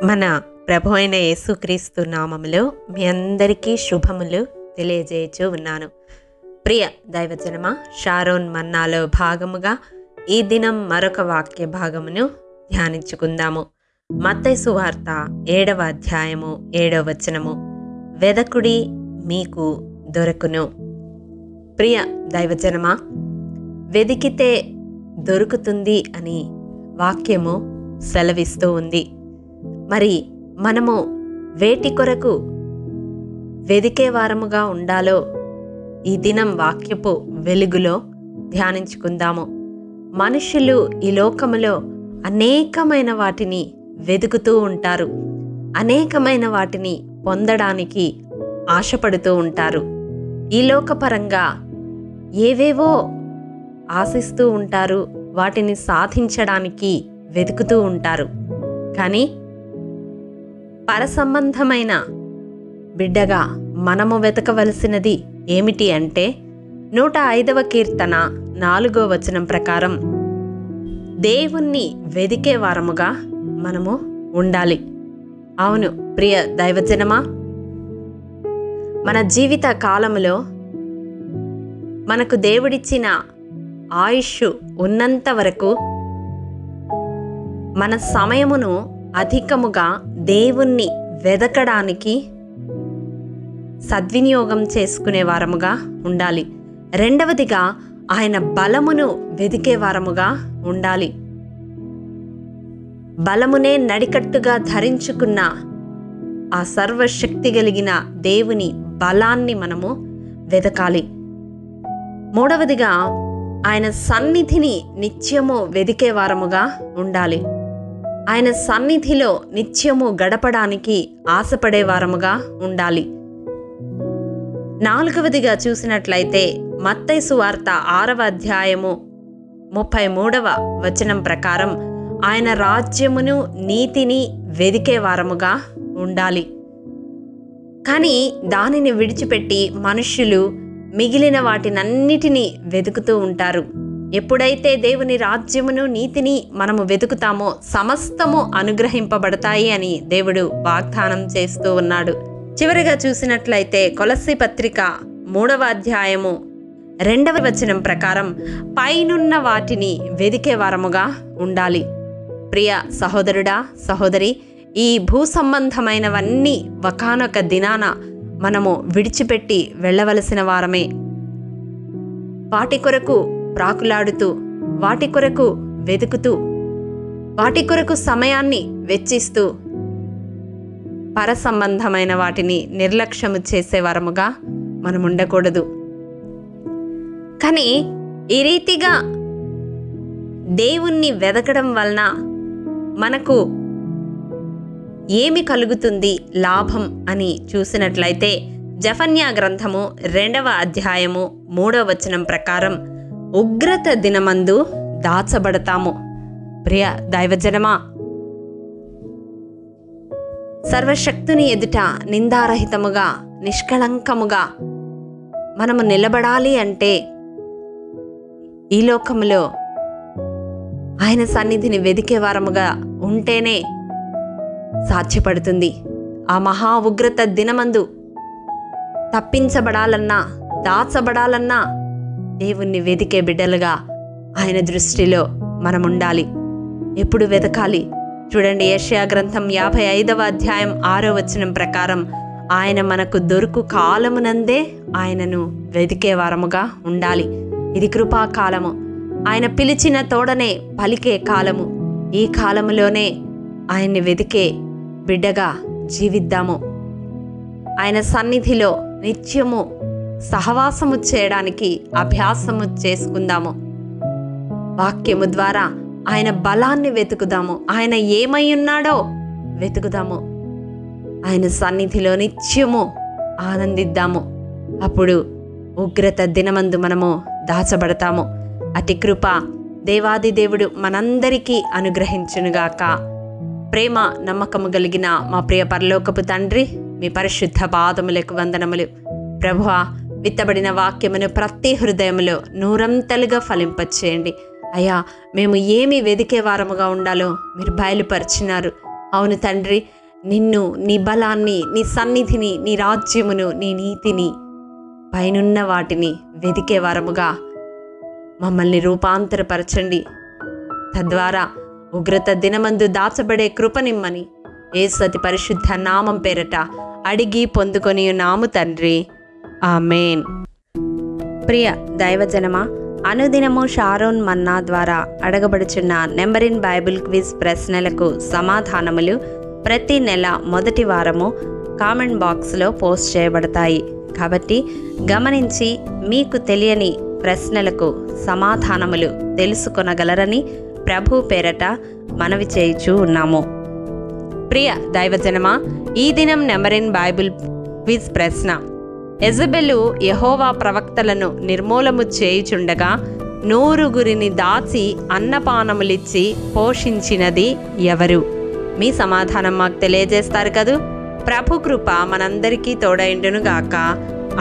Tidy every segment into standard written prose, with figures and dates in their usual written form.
మన ప్రభు అయిన యేసుక్రీస్తు నామములో మీ అందరికీ శుభములు తెలియజేయచ్చు ఉన్నాను. ప్రియ దైవజనమా, షారోన్ మన్నాలో భాగముగా ఈ దినం మరొక వాక్య భాగమును ధ్యానించుకుందాము. మత్తయి సువార్త 7వ అధ్యాయము 7వ వచనము, వెదకుడి మీకు దొరకును. ప్రియ దైవజనమా, వెదికితే దొరుకుతుంది అని వాక్యము సెలవిస్తూ ఉంది. మరి మనము వేటి కొరకు వెదికే వారముగా ఉండాలో ఈ దినం వాక్యపు వెలుగులో ధ్యానించుకుందాము. మనుషులు ఈ లోకములో అనేకమైన వాటిని వెతుకుతూ ఉంటారు, అనేకమైన వాటిని పొందడానికి ఆశపడుతూ ఉంటారు. ఈ లోకపరంగా ఏవేవో ఆశిస్తూ ఉంటారు, వాటిని సాధించడానికి వెతుకుతూ ఉంటారు. కానీ పరసంబంధమైన బిడ్డగా మనము వెతకవలసినది ఏమిటి అంటే 105వ కీర్తన 4వ వచనం ప్రకారం దేవుణ్ణి వెదికే వారముగా మనము ఉండాలి. అవును ప్రియ దైవజనమా, మన జీవిత కాలములో మనకు దేవుడిచ్చిన ఆయుష్ ఉన్నంత వరకు మన సమయమును అధికముగా దేవుణ్ణి వెదకడానికి సద్వినియోగం చేసుకునే వారముగా ఉండాలి. రెండవదిగా ఆయన బలమును వెదికే వారముగా ఉండాలి. బలమునే నడికట్టుగా ధరించుకున్న ఆ సర్వశక్తి కలిగిన దేవుని బలాన్ని మనము వెదకాలి. మూడవదిగా ఆయన సన్నిధిని నిత్యము వెదికే వారముగా ఉండాలి. ఆయన సన్నిధిలో నిత్యము గడపడానికి ఆశపడే వారముగా ఉండాలి. నాలుగవదిగా చూసినట్లయితే మత్తయి సువార్త 6వ అధ్యాయము 33వ వచనం ప్రకారం ఆయన రాజ్యమును నీతిని వెదికే వారముగా ఉండాలి. కానీ దానిని విడిచిపెట్టి మనుష్యులు మిగిలిన వాటినన్నిటినీ వెతుకుతూ ఉంటారు. ఎప్పుడైతే దేవుని రాజ్యమును నీతిని మనము వెతుకుతామో సమస్తము అనుగ్రహింపబడతాయి అని దేవుడు వాగ్దానం చేస్తూ ఉన్నాడు. చివరిగా చూసినట్లయితే కొలస్సీ పత్రిక 3వ అధ్యాయము 2వ వచనం ప్రకారం పైనున్న వాటిని వెదికే వారముగా ఉండాలి. ప్రియ సహోదరుడా, సహోదరి, ఈ భూ సంబంధమైనవన్నీ ఒకానొక దినాన మనము విడిచిపెట్టి వెళ్ళవలసిన వారమే. వాటి కొరకు ప్రాకులాడుతూ, వాటి కొరకు వెతుకుతూ, వాటి కొరకు సమయాన్ని వెచ్చిస్తూ పరసంబంధమైన వాటిని నిర్లక్ష్యము చేసే వారముగా మనం ఉండకూడదు. కానీ ఈ రీతిగా దేవుణ్ణి వెదకడం వలన మనకు ఏమి కలుగుతుంది లాభం అని చూసినట్లయితే జెఫన్యా గ్రంథము 2వ అధ్యాయము 3వ వచనం ప్రకారం ఉగ్రత దినమందు దాచబడతాము. ప్రియ దైవజనమా, సర్వశక్తుని ఎదుట నిందారహితముగా నిష్కళంకముగా మనము నిలబడాలి అంటే ఈ లోకములో ఆయన సన్నిధిని వెదికే వారముగా ఉంటేనే సాధ్యపడుతుంది. ఆ మహా ఉగ్రత దినమందు తప్పించబడాలన్నా, దాచబడాలన్నా దేవుణ్ణి వెదికే బిడ్డలుగా ఆయన దృష్టిలో మనం ఉండాలి. ఎప్పుడు వెతకాలి? చూడండి, యెషయా గ్రంథం 55వ అధ్యాయం 6వ వచనం ప్రకారం ఆయన మనకు దొరుకు కాలమునందే ఆయనను వెదికే వారముగా ఉండాలి. ఇది కృపాకాలము. ఆయన పిలిచిన తోడనే పలికే కాలము. ఈ కాలములోనే ఆయన్ని వెదికే బిడ్డగా జీవిద్దాము. ఆయన సన్నిధిలో నిత్యము సహవాసము చేయడానికి అభ్యాసము చేసుకుందాము. వాక్యము ద్వారా ఆయన బలాన్ని వెతుకుదాము. ఆయన ఏమై ఉన్నాడో వెతుకుదాము. ఆయన సన్నిధిలో నిత్యము ఆనందిద్దాము. అప్పుడు ఉగ్రత దినమందు మనము దాచబడతాము. అతి కృప దేవాది దేవుడు మనందరికీ అనుగ్రహించునుగాక. ప్రేమ నమ్మకము కలిగిన మా ప్రియ పరలోకపు తండ్రి, మీ పరిశుద్ధ పాదములకు వందనములు. ప్రభువా, విత్తబడిన వాక్యమును ప్రతి హృదయములో నూరంతలుగా ఫలింపచేయండి. అయ్యా, మేము ఏమి వెదికే వారముగా ఉండాలో మీరు బయలుపరిచినారు. అవును తండ్రి, నిన్ను, నీ బలాన్ని, నీ సన్నిధిని, నీ రాజ్యమును, నీ నీతిని, పైనున్న వాటిని వెదికే వరముగా మమ్మల్ని రూపాంతరపరచండి. తద్వారా ఉగ్రత దినమందు దాచబడే కృపనిమ్మని యేసు అతి పరిశుద్ధ నామం పేరట అడిగి పొందుకొని ఉన్నాము తండ్రి. ఆమేన్. ప్రియ దైవజనమా, అనుదినము షారోన్ మన్నా ద్వారా అడగబడుచున్న నెంబర్ ఇన్ బైబిల్ క్విజ్ ప్రశ్నలకు సమాధానములు ప్రతి నెల మొదటి వారము కామెంట్ బాక్స్లో పోస్ట్ చేయబడతాయి. కాబట్టి గమనించి మీకు తెలియని ప్రశ్నలకు సమాధానములు తెలుసుకొనగలరని ప్రభు పేరట మనవి చేయుచూ ఉన్నాము. ప్రియ దైవజనమా, ఈ దినం నెంబర్ ఇన్ బైబిల్ క్విజ్ ప్రశ్న: యెజబెలు యెహోవా ప్రవక్తలను నిర్మూలము చేయుచుండగా 100 దాచి అన్నపానములిచ్చి పోషించినది ఎవరు? మీ సమాధానం మాకు తెలియజేస్తారు కదూ. ప్రభు కృప మనందరికీ తోడైండునుగాక.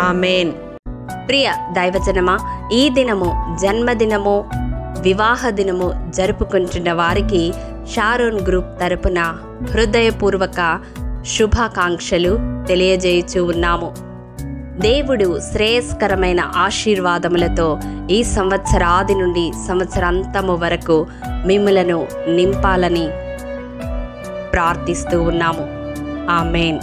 ఆమేన్. ప్రియ దైవజనమా, ఈ దినము జన్మదినము, వివాహ దినము జరుపుకుంటున్న వారికి షారోన్ గ్రూప్ తరపున హృదయపూర్వక శుభాకాంక్షలు తెలియజేయుచూ ఉన్నాము. దేవుడు శ్రేయస్కరమైన ఆశీర్వాదములతో ఈ సంవత్సరాది నుండి సంవత్సరాంతము వరకు మిమ్ములను నింపాలని ప్రార్థిస్తూ ఉన్నాము. ఆమేన్.